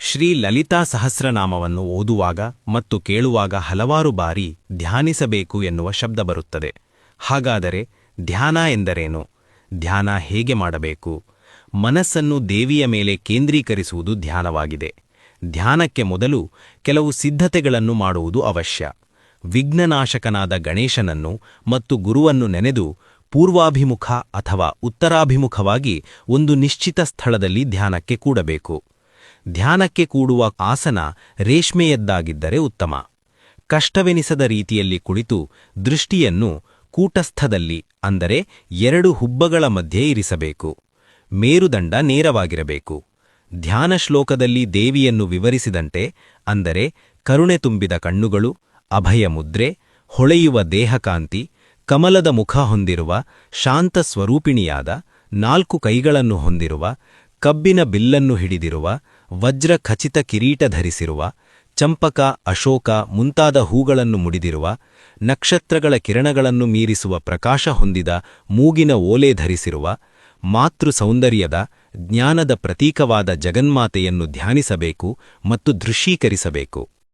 ಶ್ರೀ ಲಲಿತಾ ಸಹಸ್ರನಾಮವನ್ನು ಓದುವಾಗ ಮತ್ತು ಕೇಳುವಾಗ ಹಲವಾರು ಬಾರಿ ಧ್ಯಾನಿಸಬೇಕು ಎನ್ನುವ ಶಬ್ದ ಬರುತ್ತದೆ. ಹಾಗಾದರೆ ಧ್ಯಾನ ಎಂದರೇನು? ಧ್ಯಾನ ಹೇಗೆ ಮಾಡಬೇಕು? ಮನಸ್ಸನ್ನು ದೇವಿಯ ಮೇಲೆ ಕೇಂದ್ರೀಕರಿಸುವುದು ಧ್ಯಾನವಾಗಿದೆ. ಧ್ಯಾನಕ್ಕೆ ಮೊದಲು ಕೆಲವು ಸಿದ್ಧತೆಗಳನ್ನು ಮಾಡುವುದು ಅವಶ್ಯ. ವಿಘ್ನನಾಶಕನಾದ ಗಣೇಶನನ್ನು ಮತ್ತು ಗುರುವನ್ನು ನೆನೆದು ಪೂರ್ವಾಭಿಮುಖ ಅಥವಾ ಉತ್ತರಾಭಿಮುಖವಾಗಿ ಒಂದು ನಿಶ್ಚಿತ ಸ್ಥಳದಲ್ಲಿ ಧ್ಯಾನಕ್ಕೆ ಕೂಡಬೇಕು. ಧ್ಯಾನಕ್ಕೆ ಕೂಡುವ ಆಸನ ರೇಷ್ಮೆಯದ್ದಾಗಿದ್ದರೆ ಉತ್ತಮ. ಕಷ್ಟವೆನಿಸದ ರೀತಿಯಲ್ಲಿ ಕುಳಿತು ದೃಷ್ಟಿಯನ್ನು ಕೂಟಸ್ಥದಲ್ಲಿ ಅಂದರೆ ಎರಡು ಹುಬ್ಬಗಳ ಮಧ್ಯೆ ಇರಿಸಬೇಕು. ಮೇರುದಂಡ ನೇರವಾಗಿರಬೇಕು. ಧ್ಯಾನ ಶ್ಲೋಕದಲ್ಲಿ ದೇವಿಯನ್ನು ವಿವರಿಸಿದಂತೆ ಅಂದರೆ ಕರುಣೆ ತುಂಬಿದ ಕಣ್ಣುಗಳು, ಅಭಯ ಮುದ್ರೆ, ಹೊಳೆಯುವ ದೇಹಕಾಂತಿ, ಕಮಲದ ಮುಖ ಹೊಂದಿರುವ ಶಾಂತ ಸ್ವರೂಪಿಣಿಯಾದ, 4 ಕೈಗಳನ್ನು ಹೊಂದಿರುವ, ಕಬ್ಬಿನ ಬಿಲ್ಲನ್ನು ಹಿಡಿದಿರುವ, ವಜ್ರ ಖಚಿತ ಕಿರೀಟ ಧರಿಸಿರುವ, ಚಂಪಕ, ಅಶೋಕ ಮುಂತಾದ ಹೂಗಳನ್ನು ಮುಡಿದಿರುವ, ನಕ್ಷತ್ರಗಳ ಕಿರಣಗಳನ್ನು ಮೀರಿಸುವ ಪ್ರಕಾಶ ಹೊಂದಿದ ಮೂಗಿನ ಓಲೆ ಧರಿಸಿರುವ, ಮಾತೃ ಸೌಂದರ್ಯದ ಜ್ಞಾನದ ಪ್ರತೀಕವಾದ ಜಗನ್ಮಾತೆಯನ್ನು ಧ್ಯಾನಿಸಬೇಕು ಮತ್ತು ದೃಶ್ಯೀಕರಿಸಬೇಕು.